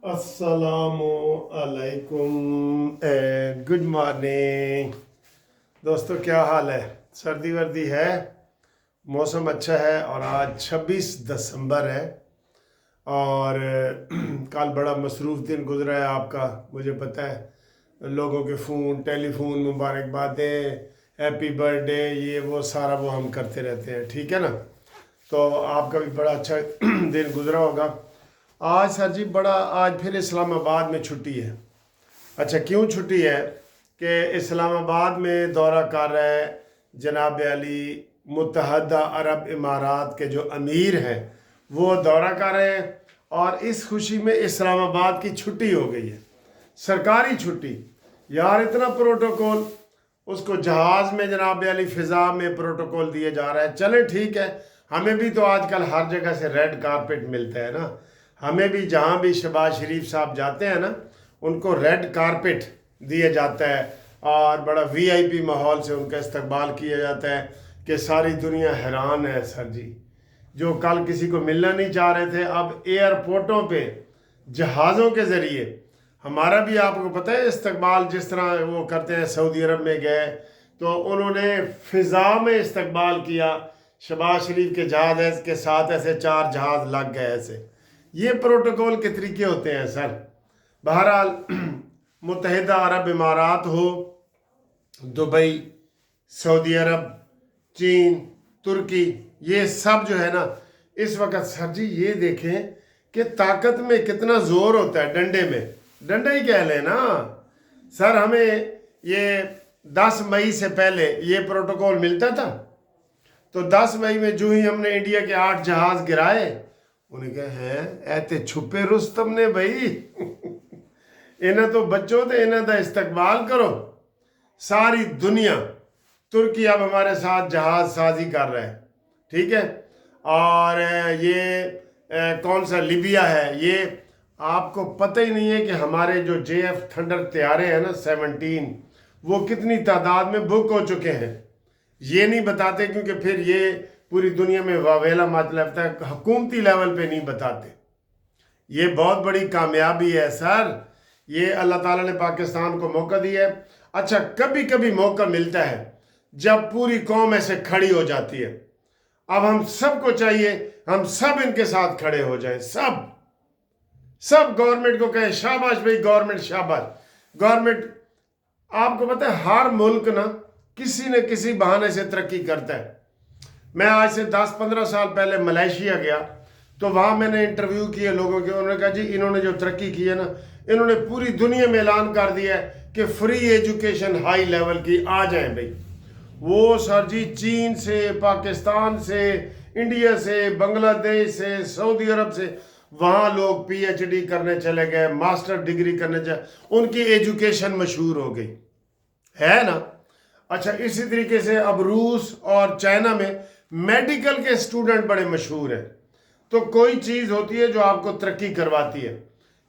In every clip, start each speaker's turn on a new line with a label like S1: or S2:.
S1: अस्सलामु अलैकुम। Good morning दोस्तों, क्या हाल है? सर्दी वर्दी है, मौसम अच्छा है और आज 26 दिसंबर है और कल बड़ा मसरूफ़ दिन गुजरा है आपका, मुझे पता है। लोगों के फ़ोन, टेलीफोन, मुबारकबादें, हैप्पी बर्थडे, ये वो सारा वो हम करते रहते हैं, ठीक है ना। तो आपका भी बड़ा अच्छा दिन गुजरा होगा। आज सर जी आज फिर इस्लामाबाद में छुट्टी है। अच्छा, क्यों छुट्टी है? कि इस्लामाबाद में दौरा कर रहे जनाब अली मुत्तहदा अरब इमारात के जो अमीर हैं, वो दौरा कर रहे हैं और इस खुशी में इस्लामाबाद की छुट्टी हो गई है, सरकारी छुट्टी। यार इतना प्रोटोकॉल, उसको जहाज़ में जनाब अली फ़िज़ा में प्रोटोकॉल दिए जा रहा है। चले ठीक है, हमें भी तो आजकल हर जगह से रेड कारपेट मिलता है ना। हमें भी जहाँ भी शहबाज शरीफ साहब जाते हैं ना, उनको रेड कारपेट दिया जाता है और बड़ा वीआईपी माहौल से उनका इस्तकबाल किया जाता है कि सारी दुनिया हैरान है सर जी। जो कल किसी को मिलना नहीं चाह रहे थे, अब एयरपोर्टों पे जहाज़ों के ज़रिए हमारा भी, आपको पता है, इस्तकबाल जिस तरह वो करते हैं। सऊदी अरब में गए तो उन्होंने फ़िज़ा में इस्तकबाल किया, शहबाज शरीफ के जहाज़ के साथ ऐसे 4 जहाज़ लग गए ऐसे। ये प्रोटोकॉल के तरीके होते हैं सर। बहरहाल मुत्तहिदा अरब इमारात हो, दुबई, सऊदी अरब, चीन, तुर्की, ये सब जो है ना इस वक्त सर जी, ये देखें कि ताकत में कितना ज़ोर होता है। डंडे में, डंडा ही कह लें ना सर। हमें ये 10 मई से पहले ये प्रोटोकॉल मिलता था, तो 10 मई में जो ही हमने इंडिया के 8 जहाज़ गिराए, उन्हें कहा हैं ऐते छुपे रुस्तम ने भाई इन्हें तो बच्चों थे, इन्हें तो इस्तकबाल करो। सारी दुनिया, तुर्की अब हमारे साथ जहाज साजी कर रहा है, ठीक है। और ये कौन सा लिबिया है, ये आपको पता ही नहीं है कि हमारे जो JF थंडर तैयारे हैं ना 17, वो कितनी तादाद में बुक हो चुके हैं। ये नहीं बताते क्योंकि फिर ये पूरी दुनिया में वावेला मच लगता है, हुकूमती लेवल पे नहीं बताते। ये बहुत बड़ी कामयाबी है सर, ये अल्लाह ताला ने पाकिस्तान को मौका दिया है। अच्छा, कभी कभी मौका मिलता है जब पूरी कौम ऐसे खड़ी हो जाती है। अब हम सबको चाहिए हम सब इनके साथ खड़े हो जाएं, सब गवर्नमेंट को कहें शाबाश भाई, गवर्नमेंट शाबाश। गवर्नमेंट, आपको पता है हर मुल्क ना किसी न किसी बहाने से तरक्की करता है। मैं आज से 10-15 साल पहले मलेशिया गया तो वहाँ मैंने इंटरव्यू किए लोगों के। उन्होंने कहा जी इन्होंने जो तरक्की की है ना, इन्होंने पूरी दुनिया में ऐलान कर दिया है कि फ्री एजुकेशन हाई लेवल की आ जाए भाई। वो सर जी चीन से, पाकिस्तान से, इंडिया से, बांग्लादेश से, सऊदी अरब से, वहाँ लोग PhD करने चले गए, मास्टर डिग्री करने चले, उनकी एजुकेशन मशहूर हो गई है ना। अच्छा, इसी तरीके से अब रूस और चाइना में मेडिकल के स्टूडेंट बड़े मशहूर हैं। तो कोई चीज़ होती है जो आपको तरक्की करवाती है।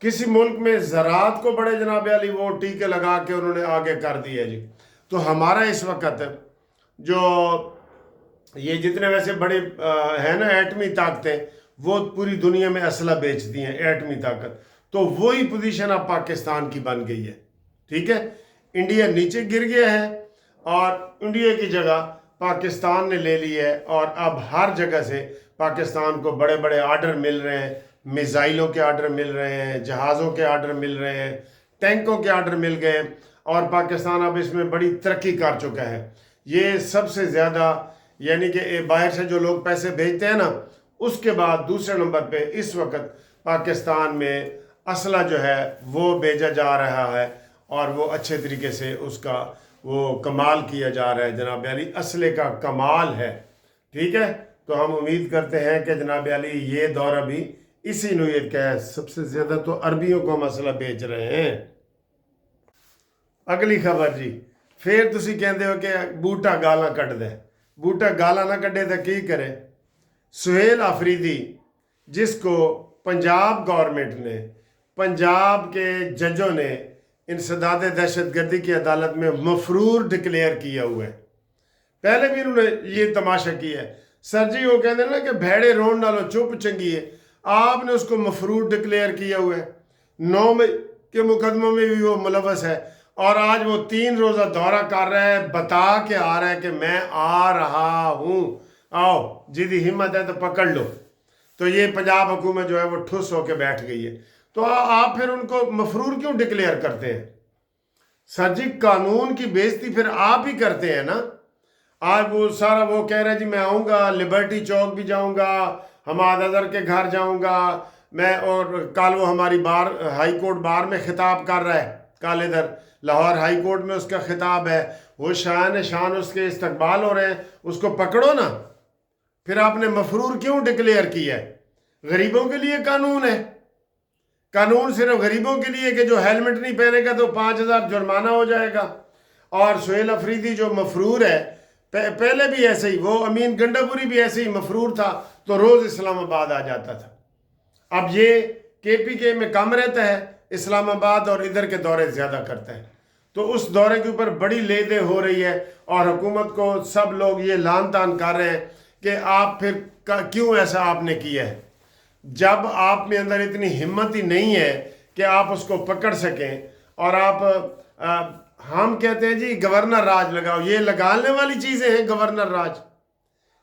S1: किसी मुल्क में ज़राअत को बड़े जनाब अली वो टीके लगा के उन्होंने आगे कर दिया जी। तो हमारा इस वक्त जो ये जितने वैसे बड़े हैं ना एटमी ताकतें, वो पूरी दुनिया में असला बेचती हैं, एटमी ताकत। तो वही पोजीशन अब पाकिस्तान की बन गई है, ठीक है। इंडिया नीचे गिर गया है और इंडिया की जगह पाकिस्तान ने ले ली है और अब हर जगह से पाकिस्तान को बड़े बड़े आर्डर मिल रहे हैं। मिसाइलों के आर्डर मिल रहे हैं, जहाज़ों के आर्डर मिल रहे हैं, टैंकों के आर्डर मिल गए और पाकिस्तान अब इसमें बड़ी तरक्की कर चुका है। ये सबसे ज़्यादा, यानी कि बाहर से जो लोग पैसे भेजते हैं ना, उसके बाद दूसरे नंबर पे इस वक्त पाकिस्तान में असला जो है वो भेजा जा रहा है और वो अच्छे तरीके से उसका वो कमाल किया जा रहा है। जनाब अली असले का कमाल है, ठीक है। तो हम उम्मीद करते हैं कि जनाब अली ये दौरा भी इसी नोयत का है। सबसे ज़्यादा तो अरबियों को हम असला बेच रहे हैं। अगली खबर जी, फिर तुसी कहते हो कि बूटा गाला कट दे। बूटा गाला ना कटे तो की करे? सुहेल आफरीदी, जिसको पंजाब गवर्नमेंट ने, पंजाब के जजों ने इंसदाद दहशतगर्दी की अदालत में मफरूर डिक्लेयर किया हुआ है। पहले भी इन्होंने ये तमाशा किया है सर जी। वो कहते हैं ना कि भेड़े रोन डालो चुप चंगी है, आपने उसको मफरूर डिक्लेयर किया हुआ है। 9 में के मुकदमों में भी वो मुलवस है, और आज वो 3 रोज़ा दौरा कर रहा है, बता के आ रहा है कि मैं आ रहा हूँ, आओ जिदी हिम्मत है तो पकड़ लो। तो ये पंजाब हुकूमत जो है वो ठुस होके बैठ गई है। तो आप फिर उनको मफरूर क्यों डिक्लेयर करते हैं? सर जी, कानून की बेइज्जती फिर आप ही करते हैं ना। आज वो सारा वो कह रहे हैं जी मैं आऊँगा, लिबर्टी चौक भी जाऊँगा, हमाद अजहर के घर जाऊँगा मैं, और कल वो हमारी हाई कोर्ट बार में खिताब कर रहा है, कल इधर लाहौर हाई कोर्ट में उसका खिताब है, वो शान शान उसके इस्तकबाल हो रहे हैं, उसको पकड़ो ना। फिर आपने मफरूर क्यों डिक्लेयर किया है? गरीबों के लिए कानून है, कानून सिर्फ गरीबों के लिए कि जो हेलमेट नहीं पहनेगा तो 5,000 जुर्माना हो जाएगा। और सुहेल अफरीदी जो मफरूर है, पहले भी ऐसे ही, वो अमीन गंडापुरी भी ऐसे ही मफरूर था, तो रोज़ इस्लामाबाद आ जाता था। अब ये KPK में कम रहता है इस्लामाबाद, और इधर के दौरे ज़्यादा करता है। तो उस दौरे के ऊपर बड़ी लेदे हो रही है, और हुकूमत को सब लोग ये लान तान कर रहे हैं कि आप फिर क्यों ऐसा आपने किया है, जब आप में अंदर इतनी हिम्मत ही नहीं है कि आप उसको पकड़ सकें। और आप हम कहते हैं जी गवर्नर राज लगाओ, ये लगाने वाली चीज़ें हैं गवर्नर राज।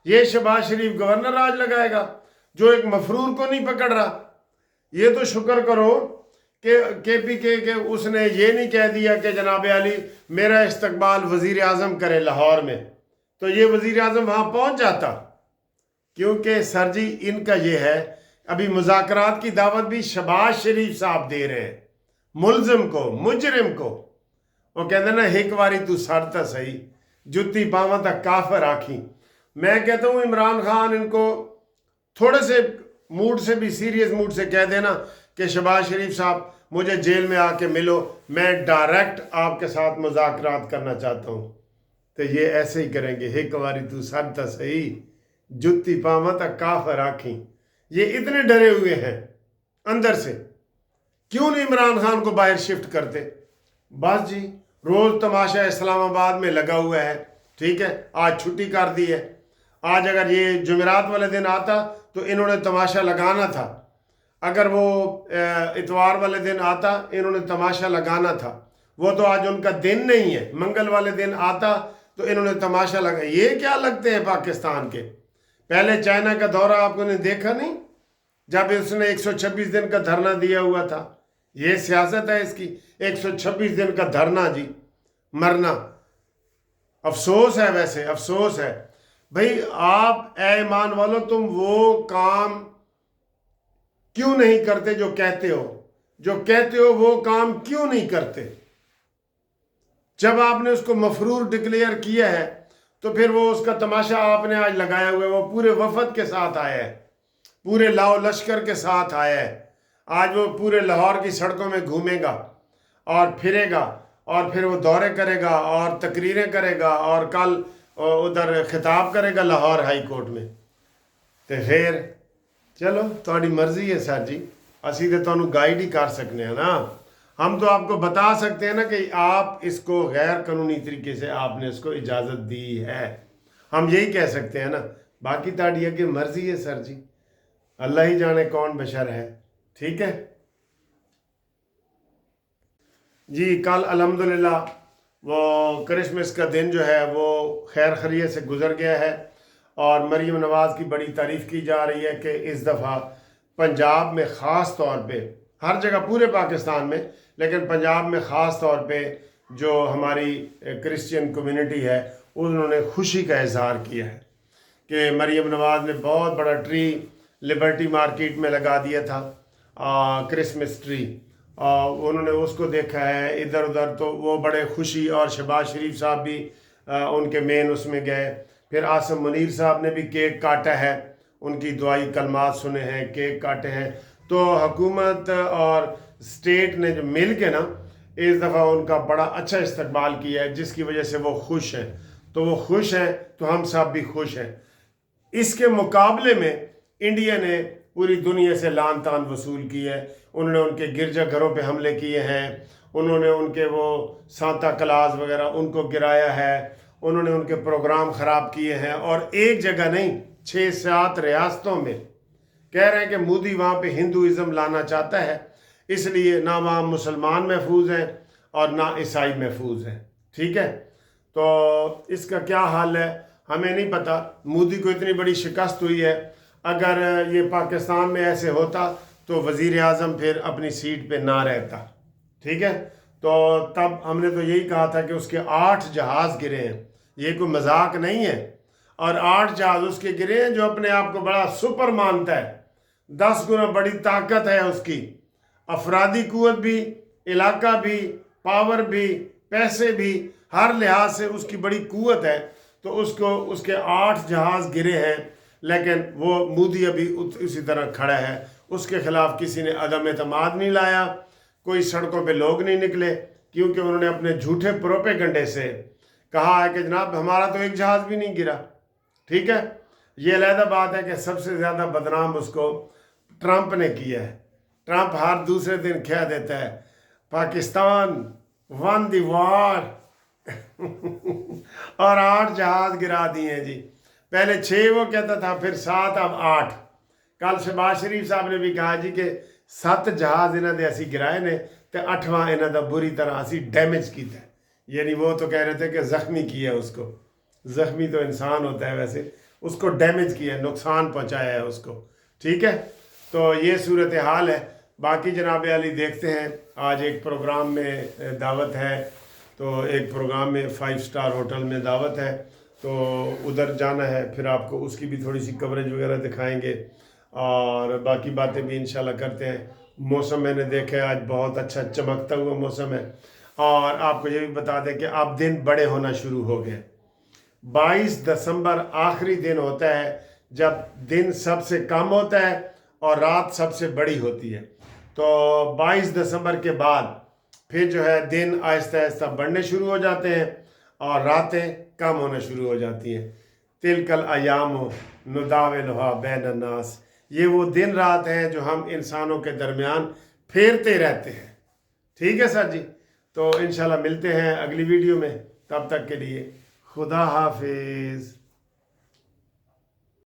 S1: ये शहबाज शरीफ गवर्नर राज लगाएगा जो एक मफरूर को नहीं पकड़ रहा। ये तो शुक्र करो कि KPK के उसने ये नहीं कह दिया कि जनाब अली मेरा इस्तकबाल वज़ीर आज़म करे लाहौर में, तो ये वज़ीर आज़म वहाँ पहुँच जाता। क्योंकि सर जी इनका ये है, अभी मुज़ाकरात की दावत भी शहबाज शरीफ साहब दे रहे हैं मुलजिम को, मुजरिम को। वो कहते ना एक बारी तू सर तो सही, जुत्ती पावा तक काफर आखी। मैं कहता हूँ इमरान खान इनको थोड़े से मूड से भी, सीरियस मूड से कह देना कि शहबाज शरीफ साहब मुझे जेल में आके मिलो, मैं डायरेक्ट आपके साथ मुज़ाकरात करना चाहता हूँ, तो ये ऐसे ही करेंगे, एक बारी तू सर तो सही, जुत्ती पावा तक काफर आखी। ये इतने डरे हुए हैं अंदर से, क्यों नहीं इमरान खान को बाहर शिफ्ट करते? बस जी रोज़ तमाशा इस्लामाबाद में लगा हुआ है, ठीक है, आज छुट्टी कर दी है। आज अगर ये जुमेरात वाले दिन आता तो इन्होंने तमाशा लगाना था, अगर वो इतवार वाले दिन आता इन्होंने तमाशा लगाना था। वो तो आज उनका दिन नहीं है, मंगल वाले दिन आता तो इन्होंने तमाशा लगा। ये क्या लगते हैं पाकिस्तान के? पहले चाइना का दौरा आपने देखा नहीं, जब उसने 126 दिन का धरना दिया हुआ था। ये सियासत है इसकी, 126 दिन का धरना जी, मरना। अफसोस है, वैसे अफसोस है भाई। आप ऐ ईमान वालों, तुम वो काम क्यों नहीं करते जो कहते हो? जो कहते हो वो काम क्यों नहीं करते? जब आपने उसको मफरूर डिक्लेयर किया है तो फिर वो उसका तमाशा आपने आज लगाया हुआ है। वो पूरे वफद के साथ आया है, पूरे लाओ लश्कर के साथ आया है। आज वो पूरे लाहौर की सड़कों में घूमेगा और फिरेगा, और फिर वो दौरे करेगा और तकरीरें करेगा, और कल उधर खिताब करेगा लाहौर हाई कोर्ट में। तो फिर चलो थोड़ी मर्जी है सर जी, असी तो तुहानू गाइड ही कर सकते हैं ना। हम तो आपको बता सकते हैं ना कि आप इसको गैर कानूनी तरीके से आपने इसको इजाज़त दी है, हम यही कह सकते हैं ना। बाकी ताड़ी अगे मर्जी है सर जी, अल्लाह ही जाने कौन बशर है, ठीक है जी। कल अल्हम्दुलिल्लाह वो क्रिसमस का दिन जो है वो खैर खैरियत से गुजर गया है, और मरीम नवाज़ की बड़ी तारीफ़ की जा रही है कि इस दफ़ा पंजाब में ख़ास तौर पे, हर जगह पूरे पाकिस्तान में, लेकिन पंजाब में ख़ास तौर पे जो हमारी क्रिश्चियन कम्युनिटी है उन्होंने खुशी का इजहार किया है कि मरीम नवाज़ ने बहुत बड़ा ट्री लिबर्टी मार्केट में लगा दिया था, क्रिसमस ट्री। उन्होंने उसको देखा है इधर उधर, तो वो बड़े खुशी, और शहबाज शरीफ साहब भी उनके मेन उसमें गए। फिर आसिम मुनीर साहब ने भी केक काटा है, उनकी दुआई कलमात सुने हैं, केक काटे हैं। तो हुकूमत और स्टेट ने जो मिल के ना इस दफ़ा उनका बड़ा अच्छा इस्तकबाल किया है, जिसकी वजह से वो खुश हैं। तो वो खुश हैं तो हम सब भी खुश हैं। इसके मुकाबले में इंडिया ने पूरी दुनिया से लान तान वसूल की है। उन्होंने उनके गिरजा घरों पे हमले किए हैं, उन्होंने उनके वो सांता क्लास वगैरह उनको गिराया है, उन्होंने उनके प्रोग्राम ख़राब किए हैं। और एक जगह नहीं, 6-7 रियासतों में कह रहे हैं कि मोदी वहाँ पे हिंदुइज़्म लाना चाहता है। اس لیے نہ وہاں مسلمان محفوظ ہیں اور نہ عیسائی محفوظ ہیں. ٹھیک ہے، تو اس کا کیا حال ہے ہمیں نہیں پتہ. مودی کو اتنی بڑی شکست ہوئی ہے، اگر یہ پاکستان میں ایسے ہوتا تو وزیر اعظم پھر اپنی سیٹ پہ نہ رہتا. ٹھیک ہے، تو تب ہم نے تو یہی کہا تھا کہ اس کے 8 جہاز گرے ہیں، یہ کوئی مذاق نہیں ہے. اور 8 جہاز اس کے گرے ہیں جو اپنے آپ کو بڑا سپر مانتا ہے. 10 گنا بڑی طاقت ہے اس کی، افرادی قوت بھی، علاقہ بھی، پاور بھی، پیسے بھی، ہر لحاظ سے اس کی بڑی قوت ہے. تو اس کے 8 جہاز گرے ہیں، لیکن وہ مودی ابھی اسی طرح کھڑا ہے. اس کے خلاف کسی نے عدم اعتماد نہیں لایا، کوئی سڑکوں پہ لوگ نہیں نکلے، کیونکہ انہوں نے اپنے جھوٹے پروپیگنڈے سے کہا ہے کہ جناب ہمارا تو ایک جہاز بھی نہیں گرا. ٹھیک ہے، یہ علیحدہ بات ہے کہ سب سے زیادہ بدنام اس کو ٹرمپ نے کیا ہے. ٹرمپ ہر دوسرے دن کہہ دیتا ہے پاکستان ون دی وار اور 8 جہاز گرا دیے ہیں جی. پہلے 6 وہ کہتا تھا، پھر 7، اب 8. کل شہباز شریف صاحب نے بھی کہا جی کہ 7 جہاز انہوں نے اسی گرائے نے تے 8واں انہوں نے بری طرح اسی ڈیمیج کیتا ہے. یعنی وہ تو کہہ رہے تھے کہ زخمی کیا اس کو. زخمی تو انسان ہوتا ہے ویسے، اس کو ڈیمیج کیا ہے، نقصان پہنچایا ہے اس کو. ٹھیک ہے، تو یہ صورتحال ہے. باقی جناب علی دیکھتے ہیں، آج ایک پروگرام میں دعوت ہے، تو ایک پروگرام میں 5 سٹار ہوٹل میں دعوت ہے، تو ادھر جانا ہے. پھر آپ کو اس کی بھی تھوڑی سی کوریج وغیرہ دکھائیں گے اور باقی باتیں بھی انشاءاللہ کرتے ہیں. موسم میں نے دیکھا ہے آج بہت اچھا چمکتا ہوا موسم ہے. اور آپ کو یہ بھی بتا دیں کہ اب دن بڑے ہونا شروع ہو گئے. 22 دسمبر آخری دن ہوتا ہے جب دن سب سے کم ہوتا ہے اور رات سب سے بڑی ہوتی ہے. تو 22 دسمبر کے بعد پھر جو ہے دن آہستہ آہستہ بڑھنے شروع ہو جاتے ہیں اور راتیں کم ہونا شروع ہو جاتی ہیں. تلک الایام نداولھا بین الناس، یہ وہ دن رات ہیں جو ہم انسانوں کے درمیان پھیرتے رہتے ہیں. ٹھیک ہے سر جی، تو انشاءاللہ ملتے ہیں اگلی ویڈیو میں. تب تک کے لیے خدا حافظ.